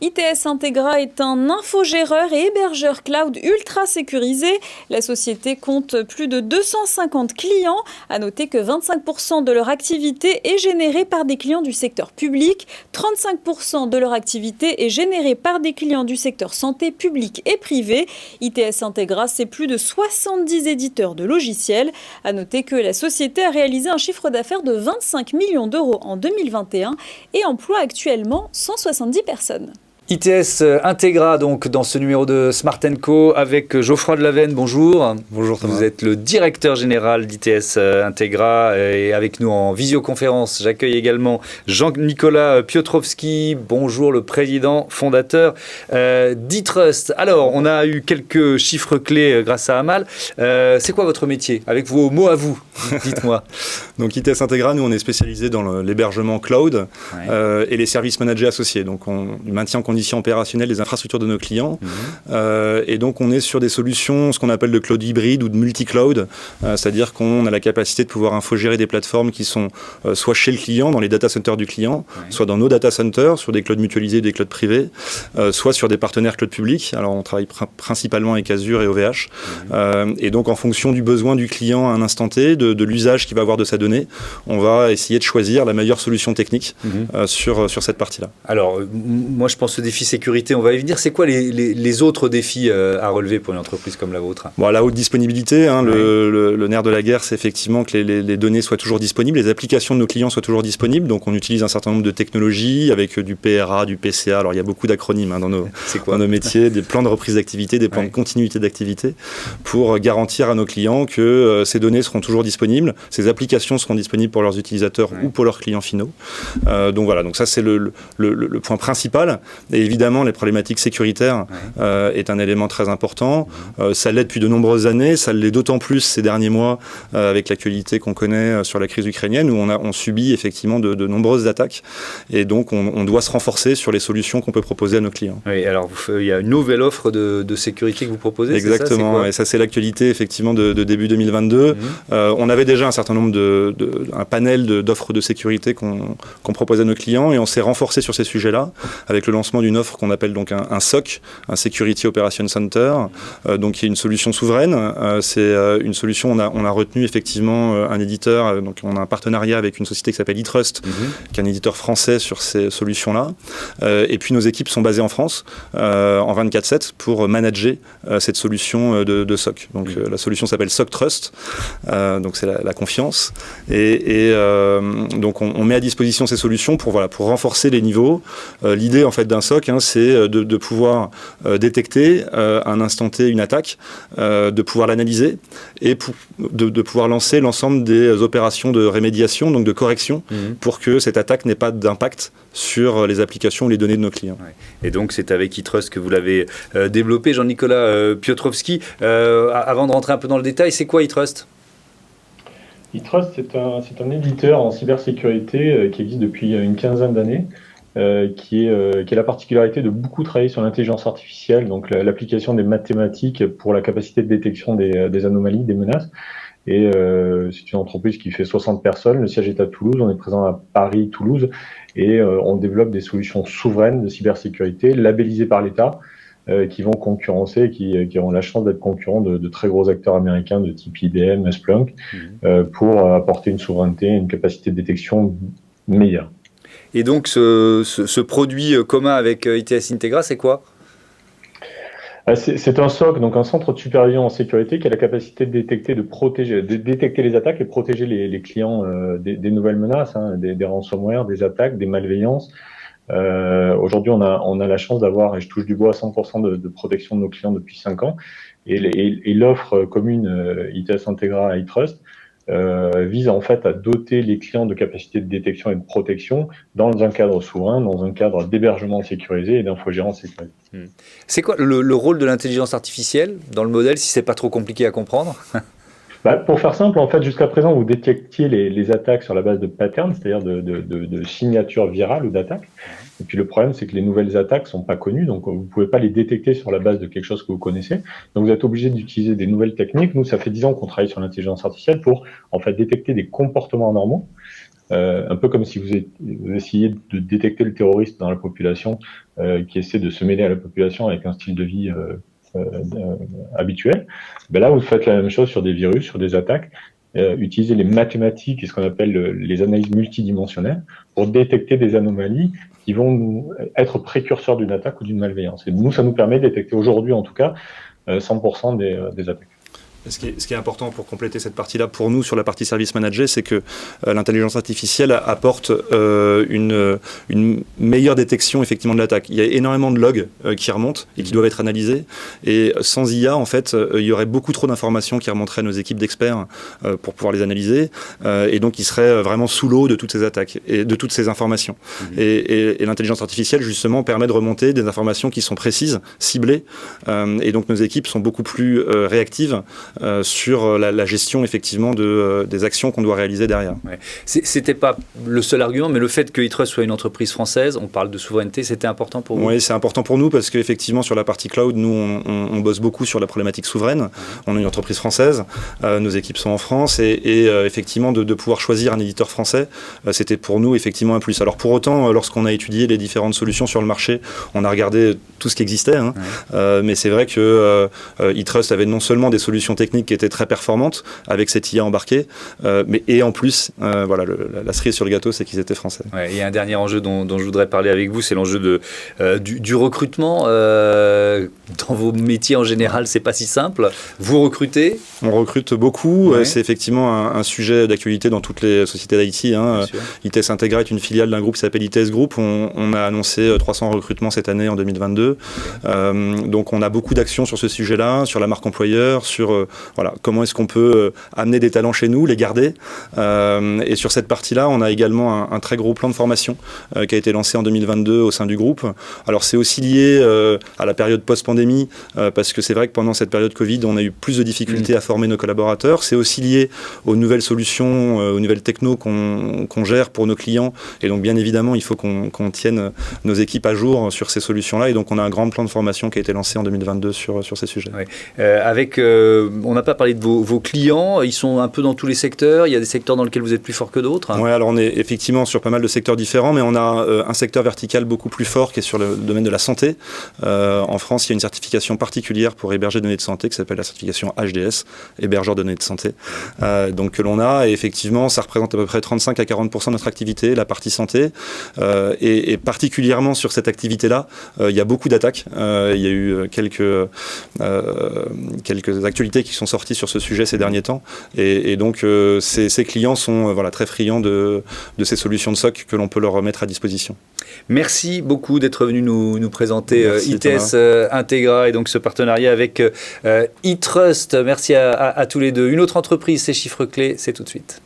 ITS Integra est un infogéreur et hébergeur cloud ultra sécurisé. La société compte plus de 250 clients. À noter que 25% de leur activité est générée par des clients du secteur public, 35% de leur activité est générée par des clients du secteur santé public et privé. ITS Integra, c'est plus de 70 éditeurs de logiciels. À noter que la société a réalisé un chiffre d'affaires de 25 millions d'euros en 2021 et emploie actuellement 170 personnes. ITS Integra, donc, dans ce numéro de Smart & Co, avec Geoffroy Delavenne. Bonjour. Bonjour Thomas. Vous êtes le directeur général d'ITS Integra et avec nous en visioconférence, j'accueille également Jean-Nicolas Piotrowski. Bonjour, le président fondateur d'E-Trust. Alors, on a eu quelques chiffres clés grâce à Amal. C'est quoi votre métier? Avec vos mots à vous, dites-moi. Donc ITS Integra, nous on est spécialisé dans l'hébergement cloud et les services managés associés. Donc on maintient en condition opérationnelle les infrastructures de nos clients. Et donc on est sur des solutions, ce qu'on appelle de cloud hybride ou de multi-cloud, c'est-à-dire qu'on a la capacité de pouvoir infogérer des plateformes qui sont soit chez le client, dans les data centers du client, soit dans nos data centers, sur des clouds mutualisés, des clouds privés, soit sur des partenaires cloud publics. Alors on travaille principalement avec Azure et OVH. Et donc en fonction du besoin du client à un instant T, de l'usage qu'il va avoir de sa donnée, on va essayer de choisir la meilleure solution technique sur cette partie-là. Alors moi je pense au défi sécurité, on va y venir. C'est quoi les autres défis à relever pour une entreprise comme la vôtre? Bon, la haute disponibilité, le nerf de la guerre, c'est effectivement que les données soient toujours disponibles, les applications de nos clients soient toujours disponibles. Donc on utilise un certain nombre de technologies avec du PRA, du PCA. Alors il y a beaucoup d'acronymes dans nos métiers, des plans de reprise d'activité, des plans de continuité d'activité, pour garantir à nos clients que ces données seront toujours disponibles, ces applications seront disponibles pour leurs utilisateurs ou pour leurs clients finaux. Donc voilà, donc ça c'est le point principal. Et évidemment, les problématiques sécuritaires est un élément très important. Ça l'est depuis de nombreuses années, ça l'est d'autant plus ces derniers mois avec l'actualité qu'on connaît sur la crise ukrainienne, où on subit effectivement de nombreuses attaques. Et donc, on doit se renforcer sur les solutions qu'on peut proposer à nos clients. Oui, alors il y a une nouvelle offre de sécurité que vous proposez. Exactement, et ça c'est l'actualité effectivement de début 2022. On avait déjà un certain nombre un panel d'offres de sécurité qu'on proposait à nos clients, et on s'est renforcé sur ces sujets-là avec le lancement d'une offre qu'on appelle donc un SOC, un Security Operations Center, donc qui est une solution souveraine. C'est une solution, on a retenu effectivement un éditeur, donc on a un partenariat avec une société qui s'appelle E-Trust, qui est un éditeur français sur ces solutions-là. Et puis nos équipes sont basées en France, en 24/7, pour manager cette solution de SOC. Donc la solution s'appelle SOC Trust, donc c'est la confiance. Et donc on met à disposition ces solutions pour renforcer les niveaux. L'idée en fait d'un SOC, c'est de pouvoir détecter à un instant T une attaque, de pouvoir l'analyser et de pouvoir lancer l'ensemble des opérations de rémédiation, donc de correction, pour que cette attaque n'ait pas d'impact sur les applications ou les données de nos clients. Et donc c'est avec E-Trust que vous l'avez développé. Jean-Nicolas Piotrowski, avant de rentrer un peu dans le détail, c'est quoi E-Trust ? E-Trust, c'est un éditeur en cybersécurité qui existe depuis une quinzaine d'années, qui a la particularité de beaucoup travailler sur l'intelligence artificielle, donc l'application des mathématiques pour la capacité de détection des anomalies, des menaces. Et c'est une entreprise qui fait 60 personnes, le siège est à Toulouse, on est présent à Paris, Toulouse, et on développe des solutions souveraines de cybersécurité labellisées par l'État, qui vont concurrencer, qui auront la chance d'être concurrents de très gros acteurs américains de type IBM, Splunk, pour apporter une souveraineté, une capacité de détection meilleure. Et donc ce produit commun avec ITS Integra, c'est quoi ? C'est un SOC, donc un centre de supervision en sécurité, qui a la capacité de détecter, de détecter les attaques et de protéger les clients des nouvelles menaces, des ransomware, des attaques, des malveillances. Aujourd'hui, on a la chance d'avoir, et je touche du bois, 100% de protection de nos clients depuis 5 ans. Et l'offre commune ITS Integra à E-Trust vise en fait à doter les clients de capacités de détection et de protection dans un cadre souverain, dans un cadre d'hébergement sécurisé et d'infogérance sécurisée. C'est quoi le rôle de l'intelligence artificielle dans le modèle, si c'est pas trop compliqué à comprendre ? Pour faire simple, en fait, jusqu'à présent, vous détectiez les attaques sur la base de patterns, c'est-à-dire de signatures virales ou d'attaques. Et puis le problème, c'est que les nouvelles attaques sont pas connues, donc vous pouvez pas les détecter sur la base de quelque chose que vous connaissez. Donc vous êtes obligé d'utiliser des nouvelles techniques. Nous, ça fait 10 ans qu'on travaille sur l'intelligence artificielle pour en fait détecter des comportements anormaux. Un peu comme si vous essayez de détecter le terroriste dans la population qui essaie de se mêler à la population avec un style de vie habituel. Là, vous faites la même chose sur des virus, sur des attaques. Utiliser les mathématiques et ce qu'on appelle les analyses multidimensionnelles pour détecter des anomalies qui vont être précurseurs d'une attaque ou d'une malveillance. Et nous, ça nous permet de détecter aujourd'hui, en tout cas, 100% des attaques. Ce qui est important pour compléter cette partie-là, pour nous, sur la partie service manager, c'est que l'intelligence artificielle apporte une meilleure détection, effectivement, de l'attaque. Il y a énormément de logs qui remontent et qui doivent être analysés. Et sans IA, en fait, il y aurait beaucoup trop d'informations qui remonteraient à nos équipes d'experts pour pouvoir les analyser. Et donc, ils seraient vraiment sous l'eau de toutes ces attaques et de toutes ces informations. Et l'intelligence artificielle, justement, permet de remonter des informations qui sont précises, ciblées. Et donc, nos équipes sont beaucoup plus réactives sur la gestion effectivement des actions qu'on doit réaliser derrière. Ouais. C'était pas le seul argument, mais le fait que Itrust soit une entreprise française, on parle de souveraineté, c'était important pour vous? Oui, c'est important pour nous parce qu'effectivement sur la partie cloud, nous on bosse beaucoup sur la problématique souveraine. On est une entreprise française, nos équipes sont en France et effectivement de pouvoir choisir un éditeur français, c'était pour nous effectivement un plus. Alors pour autant, lorsqu'on a étudié les différentes solutions sur le marché, on a regardé tout ce qui existait, hein, mais c'est vrai que Itrust avait non seulement des solutions techniques qui étaient très performantes avec cette IA embarquée, et en plus, voilà, la cerise sur le gâteau, c'est qu'ils étaient français. Ouais, et un dernier enjeu dont je voudrais parler avec vous, c'est l'enjeu du recrutement. Dans vos métiers en général, c'est pas si simple. Vous recrutez? On recrute beaucoup. Ouais. C'est effectivement un sujet d'actualité dans toutes les sociétés d'IT. Hein. ITS Integra est une filiale d'un groupe qui s'appelle ITS Group. On a annoncé 300 recrutements cette année en 2022. Donc on a beaucoup d'actions sur ce sujet-là, sur la marque employeur, sur voilà, comment est-ce qu'on peut amener des talents chez nous, les garder. Et sur cette partie-là, on a également un très gros plan de formation qui a été lancé en 2022 au sein du groupe. Alors c'est aussi lié à la période post-pandémie, parce que c'est vrai que pendant cette période Covid, on a eu plus de difficultés à former nos collaborateurs. C'est aussi lié aux nouvelles solutions, aux nouvelles technos qu'on gère pour nos clients. Et donc bien évidemment, il faut qu'on tienne nos équipes à jour sur ces solutions-là. Et donc on a un grand plan de formation qui a été lancé en 2022 sur ces sujets. Ouais. On n'a pas parlé de vos clients, ils sont un peu dans tous les secteurs, il y a des secteurs dans lesquels vous êtes plus fort que d'autres. Oui, alors on est effectivement sur pas mal de secteurs différents, mais on a un secteur vertical beaucoup plus fort qui est sur le domaine de la santé. En France, il y a une certification particulière pour héberger des données de santé qui s'appelle la certification HDS, hébergeur de données de santé, donc que l'on a, et effectivement ça représente à peu près 35 à 40% de notre activité, la partie santé, et particulièrement sur cette activité-là, il y a beaucoup d'attaques, il y a eu quelques actualités qui sont sorties sur ce sujet ces derniers temps, et donc ces clients sont très friands de ces solutions de SOC que l'on peut leur mettre à disposition. Merci beaucoup d'être venu nous présenter ITS Integra et donc ce partenariat avec Itrust. Merci à tous les deux. Une autre entreprise, c'est Chiffres Clés, c'est tout de suite.